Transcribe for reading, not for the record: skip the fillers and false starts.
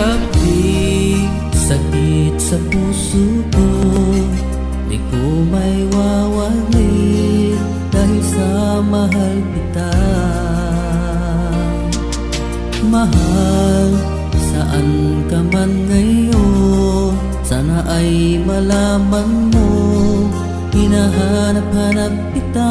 Hapdi, sakit sa puso ko, di ko may wawaglit dahil sa mahal kita. Mahal, saan ka man ngayon, sana ay malaman mo, hinahanap-hanap kita.